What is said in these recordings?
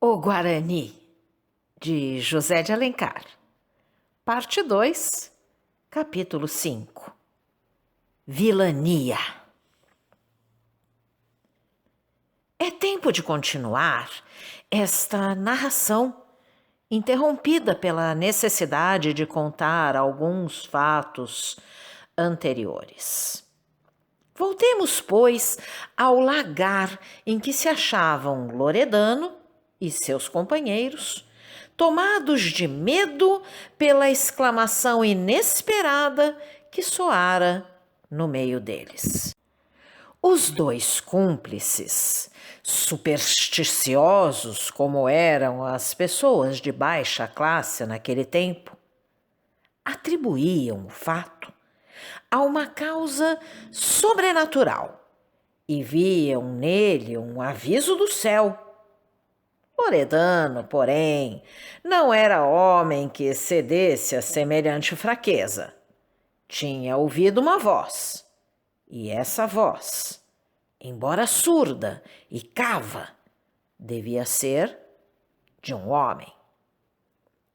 O Guarani, de José de Alencar. Parte 2, capítulo 5. Vilania. É tempo de continuar esta narração, interrompida pela necessidade de contar alguns fatos anteriores. Voltemos, pois, ao lagar em que se achavam Loredano e seus companheiros, tomados de medo pela exclamação inesperada que soara no meio deles. Os dois cúmplices, supersticiosos como eram as pessoas de baixa classe naquele tempo, atribuíam o fato a uma causa sobrenatural e viam nele um aviso do céu. Loredano, porém, não era homem que cedesse a semelhante fraqueza. Tinha ouvido uma voz, e essa voz, embora surda e cava, devia ser de um homem.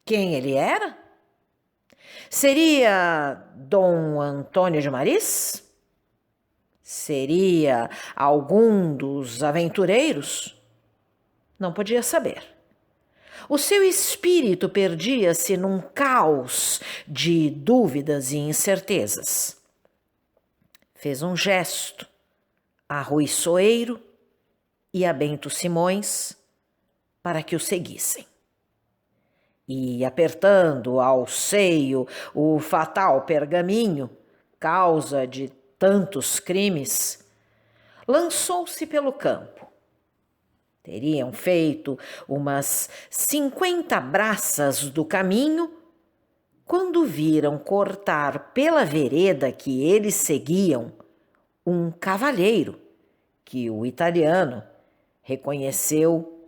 Quem ele era? Seria Dom Antônio de Maris? Seria algum dos aventureiros? Não podia saber. O seu espírito perdia-se num caos de dúvidas e incertezas. Fez um gesto a Rui Soeiro e a Bento Simões para que o seguissem. E, apertando ao seio o fatal pergaminho, causa de tantos crimes, lançou-se pelo campo. Teriam feito umas 50 braças do caminho quando viram cortar pela vereda que eles seguiam um cavalheiro que o italiano reconheceu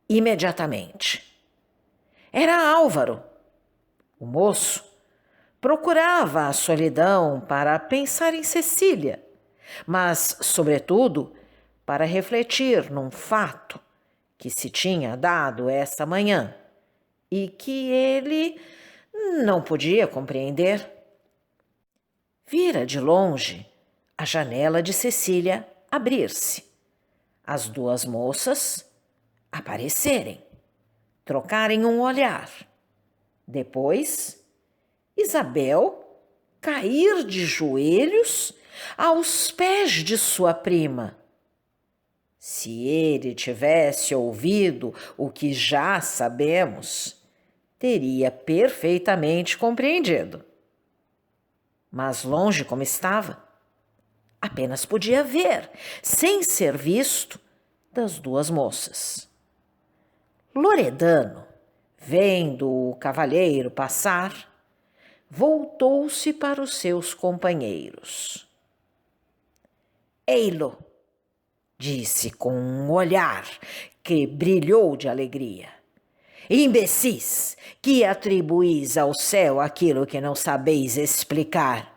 imediatamente. Era Álvaro. O moço procurava a solidão para pensar em Cecília, mas, sobretudo, para refletir num fato que se tinha dado essa manhã e que ele não podia compreender. Vira de longe a janela de Cecília abrir-se, as duas moças aparecerem, trocarem um olhar. Depois, Isabel cair de joelhos aos pés de sua prima. Se ele tivesse ouvido o que já sabemos, teria perfeitamente compreendido. Mas longe como estava, apenas podia ver, sem ser visto, das duas moças. Loredano, vendo o cavalheiro passar, voltou-se para os seus companheiros. Ei-lo! Disse com um olhar que brilhou de alegria. Imbecis, que atribuís ao céu aquilo que não sabeis explicar.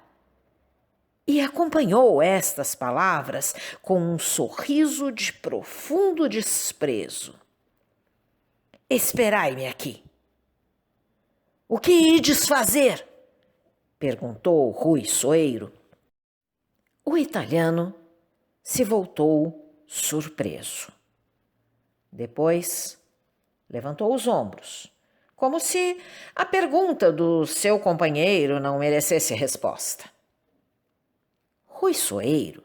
E acompanhou estas palavras com um sorriso de profundo desprezo. Esperai-me aqui. O que ides fazer? Perguntou Rui Soeiro. O italiano se voltou surpreso. Depois, levantou os ombros, como se a pergunta do seu companheiro não merecesse resposta. Rui Soeiro,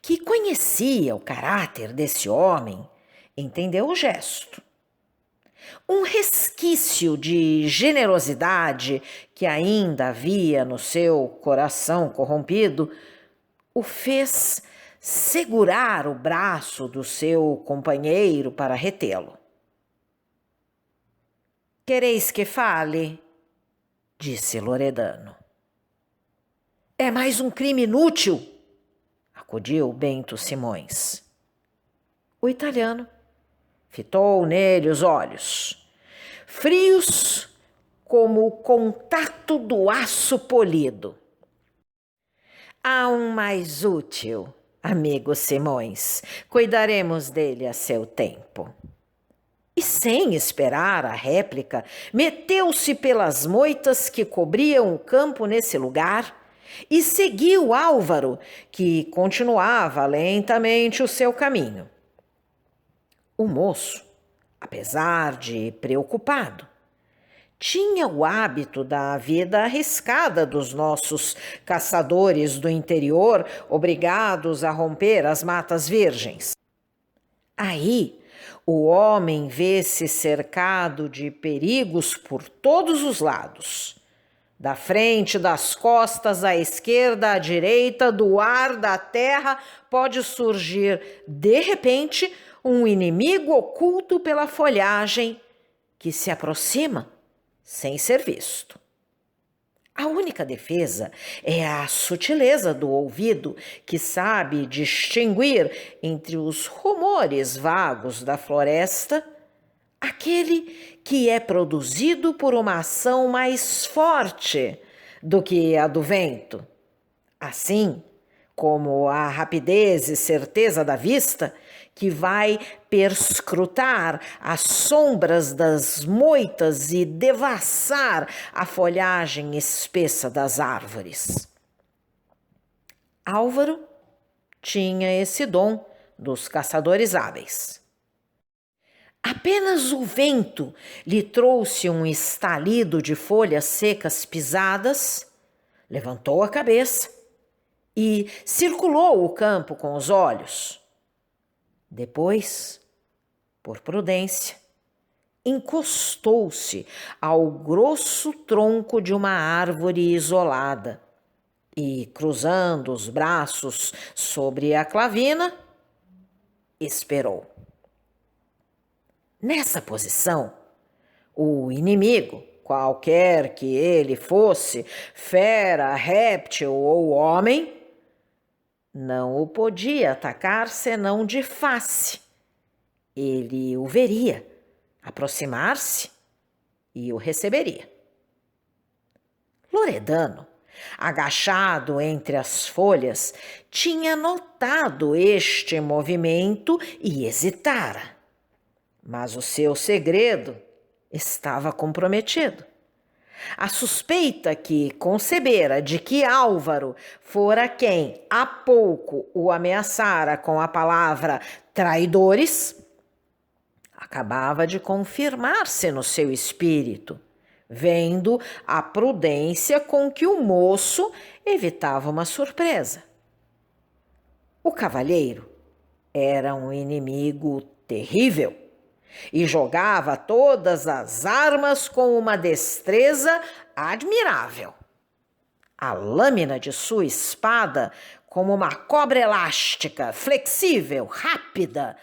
que conhecia o caráter desse homem, entendeu o gesto. Um resquício de generosidade que ainda havia no seu coração corrompido o fez segurar o braço do seu companheiro para retê-lo. Quereis que fale? Disse Loredano. É mais um crime inútil, acudiu Bento Simões. O italiano fitou nele os olhos, frios como o contato do aço polido. Há um mais útil, amigo Simões. Cuidaremos dele a seu tempo. e, sem esperar a réplica, meteu-se pelas moitas que cobriam o campo nesse lugar e seguiu Álvaro, que continuava lentamente o seu caminho. O moço, apesar de preocupado, tinha o hábito da vida arriscada dos nossos caçadores do interior, obrigados a romper as matas virgens. Aí, o homem vê-se cercado de perigos por todos os lados. Da frente, das costas, à esquerda, à direita, do ar, da terra, pode surgir, de repente, um inimigo oculto pela folhagem que se aproxima sem ser visto. A única defesa é a sutileza do ouvido, que sabe distinguir entre os rumores vagos da floresta aquele que é produzido por uma ação mais forte do que a do vento. Assim como a rapidez e certeza da vista, que vai perscrutar as sombras das moitas e devassar a folhagem espessa das árvores. Álvaro tinha esse dom dos caçadores hábeis. Apenas o vento lhe trouxe um estalido de folhas secas pisadas, levantou a cabeça e circulou o campo com os olhos. Depois, por prudência, encostou-se ao grosso tronco de uma árvore isolada e, cruzando os braços sobre a clavina, esperou. Nessa posição, o inimigo, qualquer que ele fosse, fera, réptil ou homem, não o podia atacar senão de face. Ele o veria aproximar-se e o receberia. Loredano, agachado entre as folhas, tinha notado este movimento e hesitara. Mas o seu segredo estava comprometido. A suspeita que concebera de que Álvaro fora quem há pouco o ameaçara com a palavra traidores, acabava de confirmar-se no seu espírito, vendo a prudência com que o moço evitava uma surpresa. O cavalheiro era um inimigo terrível e jogava todas as armas com uma destreza admirável. A lâmina de sua espada, como uma cobra elástica, flexível, rápida,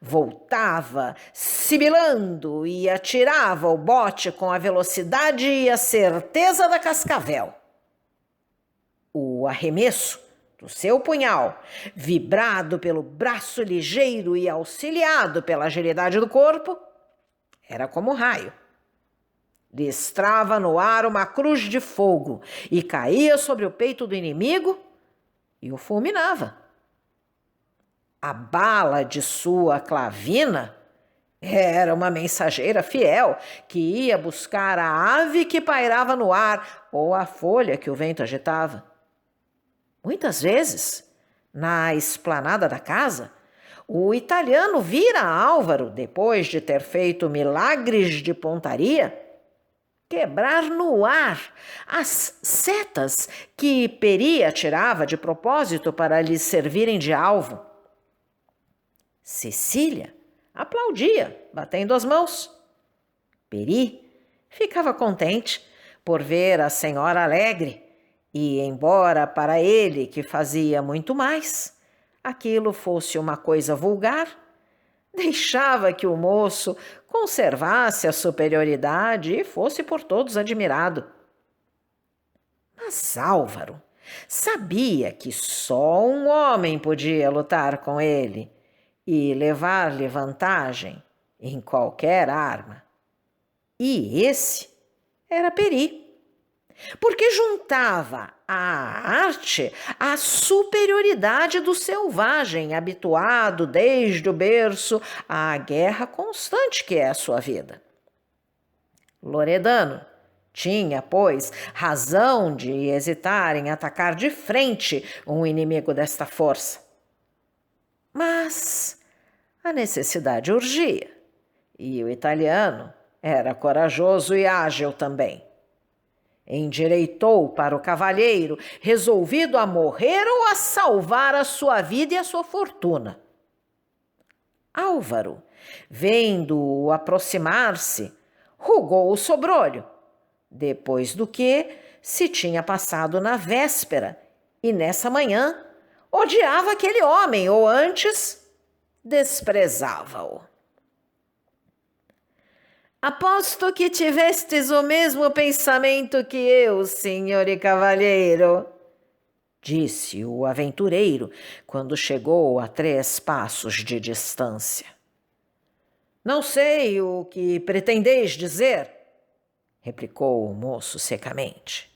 voltava, sibilando e atirava o bote com a velocidade e a certeza da cascavel. O arremesso do seu punhal, vibrado pelo braço ligeiro e auxiliado pela agilidade do corpo, era como um raio. Listrava no ar uma cruz de fogo e caía sobre o peito do inimigo e o fulminava. A bala de sua clavina era uma mensageira fiel que ia buscar a ave que pairava no ar ou a folha que o vento agitava. Muitas vezes, na esplanada da casa, o italiano vira Álvaro, depois de ter feito milagres de pontaria, quebrar no ar as setas que Peri atirava de propósito para lhes servirem de alvo. Cecília aplaudia, batendo as mãos. Peri ficava contente por ver a senhora alegre e, embora para ele, que fazia muito mais, aquilo fosse uma coisa vulgar, deixava que o moço conservasse a superioridade e fosse por todos admirado. Mas Álvaro sabia que só um homem podia lutar com ele e levar-lhe vantagem em qualquer arma. E esse era Peri. porque juntava à arte a superioridade do selvagem, habituado desde o berço à guerra constante que é a sua vida. Loredano tinha, pois, razão de hesitar em atacar de frente um inimigo desta força. Mas a necessidade urgia, e o italiano era corajoso e ágil também. Endireitou para o cavalheiro, resolvido a morrer ou a salvar a sua vida e a sua fortuna. Álvaro, vendo-o aproximar-se, rugou o sobrolho, depois do que se tinha passado na véspera e nessa manhã odiava aquele homem, ou antes, desprezava-o. Aposto que tivestes o mesmo pensamento que eu, senhor e cavalheiro, disse o aventureiro quando chegou a 3 passos de distância. Não sei o que pretendeis dizer, replicou o moço secamente.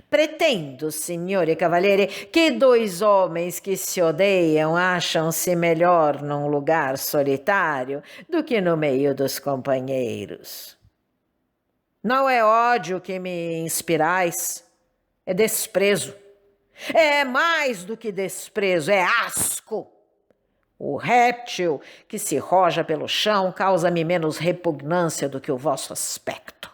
Pretendo, senhor e cavalheiro, que 2 homens que se odeiam acham-se melhor num lugar solitário do que no meio dos companheiros. Não é ódio que me inspirais, é desprezo. É mais do que desprezo, é asco. O réptil que se roja pelo chão causa-me menos repugnância do que o vosso aspecto.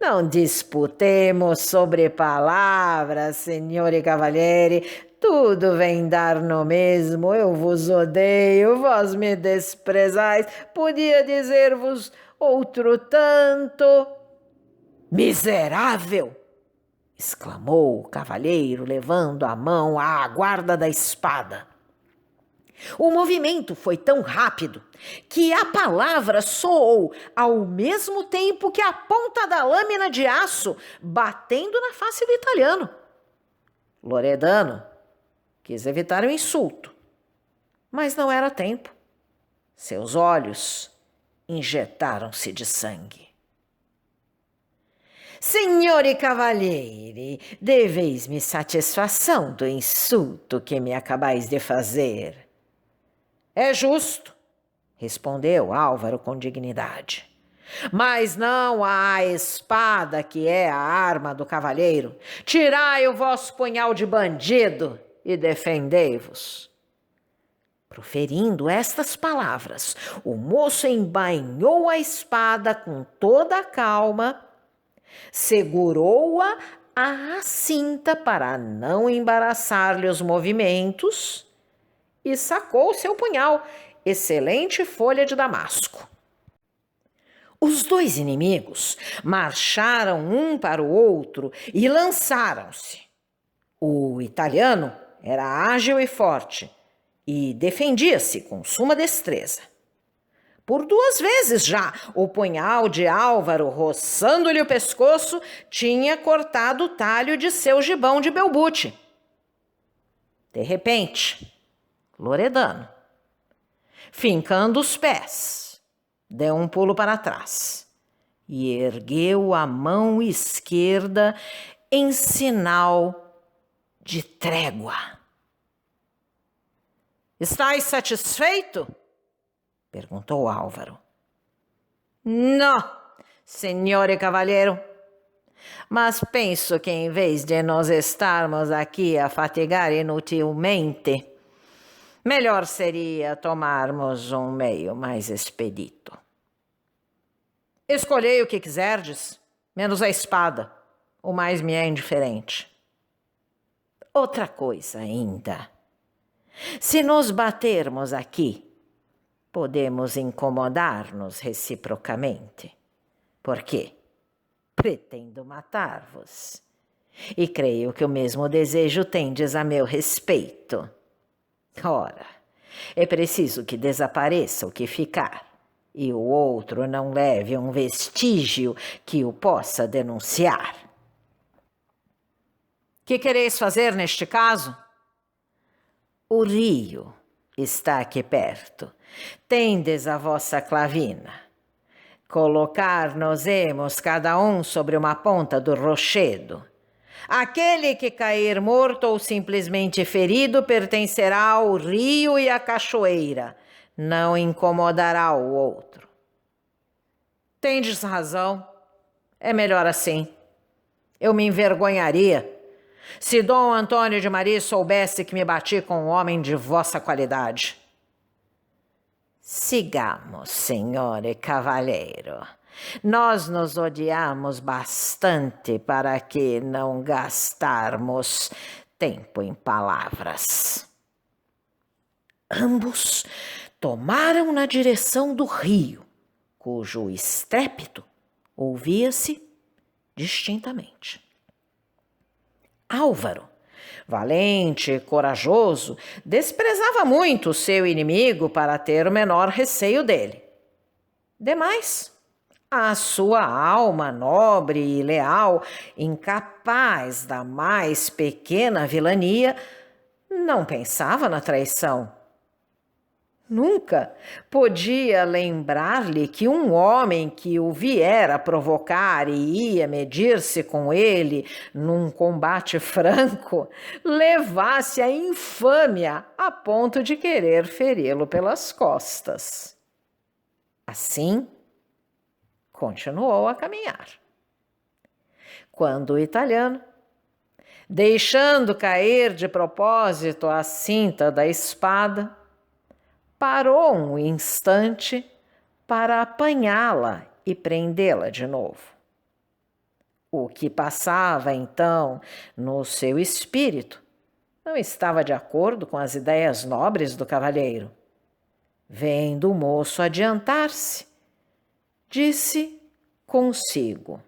Não disputemos sobre palavras, senhor e cavalheire, tudo vem dar no mesmo, eu vos odeio, vós me desprezais, podia dizer-vos outro tanto. Miserável! Exclamou o cavalheiro, levando a mão à guarda da espada. O movimento foi tão rápido que a palavra soou ao mesmo tempo que a ponta da lâmina de aço batendo na face do italiano. Loredano quis evitar o insulto, mas não era tempo. Seus olhos injetaram-se de sangue. Senhor e cavalheire, deveis-me satisfação do insulto que me acabais de fazer. É justo, respondeu Álvaro com dignidade. Mas não a espada que é a arma do cavalheiro. Tirai o vosso punhal de bandido e defendei-vos. Proferindo estas palavras, o moço embainhou a espada com toda a calma, segurou-a à cinta para não embaraçar-lhe os movimentos e sacou seu punhal, excelente folha de damasco. Os 2 inimigos marcharam um para o outro e lançaram-se. O italiano era ágil e forte e defendia-se com suma destreza. Por 2 vezes já, o punhal de Álvaro, roçando-lhe o pescoço, tinha cortado o talho de seu gibão de belbute. De repente, Loredano, fincando os pés, deu um pulo para trás e ergueu a mão esquerda em sinal de trégua. Estais satisfeito? Perguntou Álvaro. Não, senhor cavalheiro, mas penso que em vez de nós estarmos aqui a fatigar inutilmente, melhor seria tomarmos um meio mais expedito. Escolhei o que quiserdes, menos a espada, o mais me é indiferente. Outra coisa ainda, se nos batermos aqui, podemos incomodar-nos reciprocamente, porque pretendo matar-vos, e creio que o mesmo desejo tendes a meu respeito. Ora, é preciso que desapareça o que ficar, e o outro não leve um vestígio que o possa denunciar. Que quereis fazer neste caso? O rio está aqui perto. Tendes a vossa clavina. Colocar-nos-emos cada um sobre uma ponta do rochedo. Aquele que cair morto ou simplesmente ferido pertencerá ao rio e à cachoeira, não incomodará o outro. Tendes razão, é melhor assim. Eu me envergonharia se Dom Antônio de Maria soubesse que me bati com um homem de vossa qualidade. Sigamos, senhor e cavalheiro. Nós nos odiamos bastante para que não gastarmos tempo em palavras. Ambos tomaram na direção do rio, cujo estrépito ouvia-se distintamente. Álvaro, valente e corajoso, desprezava muito o seu inimigo para ter o menor receio dele. Demais, a sua alma nobre e leal, incapaz da mais pequena vilania, não pensava na traição. Nunca podia lembrar-lhe que um homem que o viera provocar e ia medir-se com ele num combate franco levasse a infâmia a ponto de querer feri-lo pelas costas. Assim, continuou a caminhar. Quando o italiano, deixando cair de propósito a cinta da espada, parou um instante para apanhá-la e prendê-la de novo. O que passava, então, no seu espírito não estava de acordo com as ideias nobres do cavalheiro. Vendo o moço adiantar-se, disse consigo: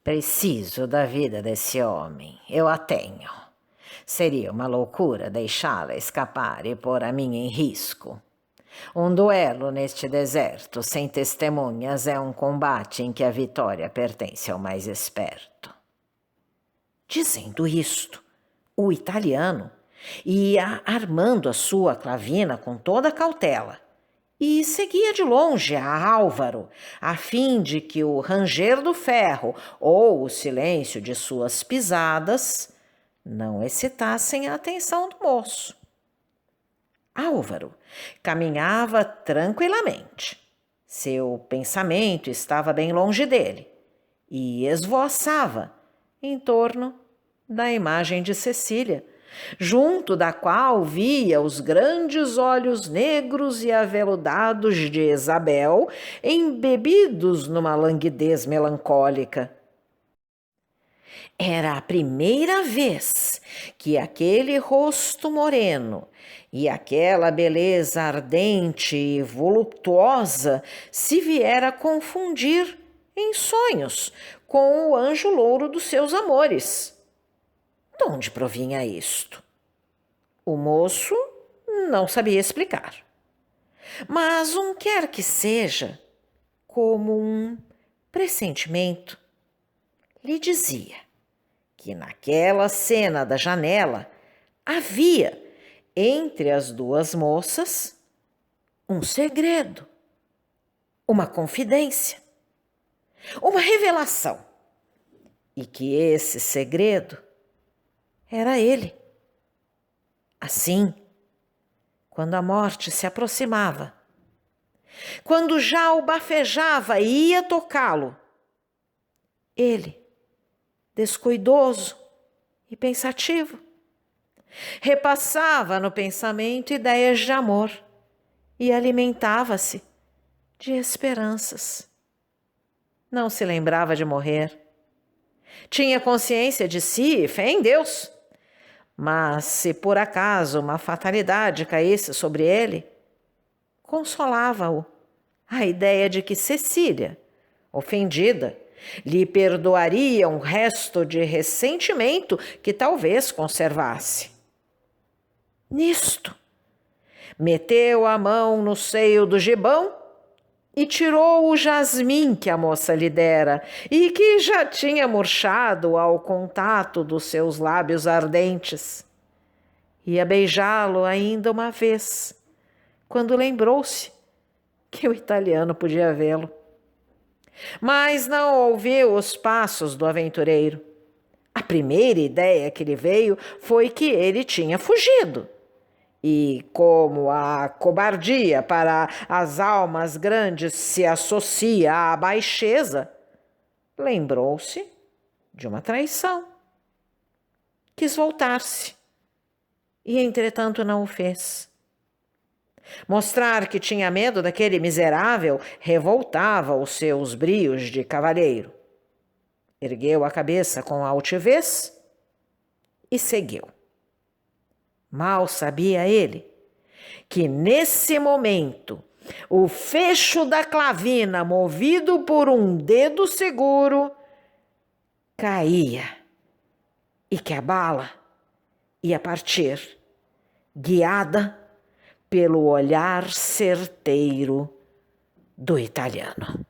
preciso da vida desse homem, eu a tenho. Seria uma loucura deixá-la escapar e pôr a minha em risco. Um duelo neste deserto sem testemunhas é um combate em que a vitória pertence ao mais esperto. Dizendo isto, o italiano ia armando a sua clavina com toda a cautela e seguia de longe a Álvaro, a fim de que o ranger do ferro ou o silêncio de suas pisadas não excitassem a atenção do moço. Álvaro caminhava tranquilamente. Seu pensamento estava bem longe dele e esvoaçava em torno da imagem de Cecília, junto da qual via os grandes olhos negros e aveludados de Isabel embebidos numa languidez melancólica. Era a primeira vez que aquele rosto moreno e aquela beleza ardente e voluptuosa se viera confundir em sonhos com o anjo louro dos seus amores. De onde provinha isto? O moço não sabia explicar. Mas quer que seja, como um pressentimento, lhe dizia que naquela cena da janela havia, entre as duas moças, um segredo, uma confidência, uma revelação, e que esse segredo era ele. Assim, quando a morte se aproximava, quando já o bafejava e ia tocá-lo, ele, descuidoso e pensativo, repassava no pensamento ideias de amor e alimentava-se de esperanças. Não se lembrava de morrer. Tinha consciência de si e fé em Deus. Mas se por acaso uma fatalidade caísse sobre ele, consolava-o a ideia de que Cecília, ofendida, lhe perdoaria um resto de ressentimento que talvez conservasse. Nisto, meteu a mão no seio do gibão e tirou o jasmim que a moça lhe dera e que já tinha murchado ao contato dos seus lábios ardentes. Ia beijá-lo ainda uma vez, quando lembrou-se que o italiano podia vê-lo. Mas não ouviu os passos do aventureiro. A primeira ideia que lhe veio foi que ele tinha fugido. E como a cobardia para as almas grandes se associa à baixeza, lembrou-se de uma traição. Quis voltar-se e, entretanto, não o fez. Mostrar que tinha medo daquele miserável revoltava os seus brios de cavalheiro. Ergueu a cabeça com altivez e seguiu. Mal sabia ele que, nesse momento, o fecho da clavina, movido por um dedo seguro, caía e que a bala ia partir, guiada pelo olhar certeiro do italiano.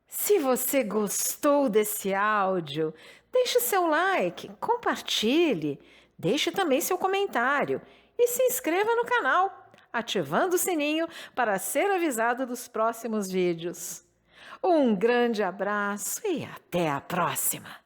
Se você gostou desse áudio, deixe seu like, compartilhe, deixe também seu comentário e se inscreva no canal, ativando o sininho para ser avisado dos próximos vídeos. Um grande abraço e até a próxima!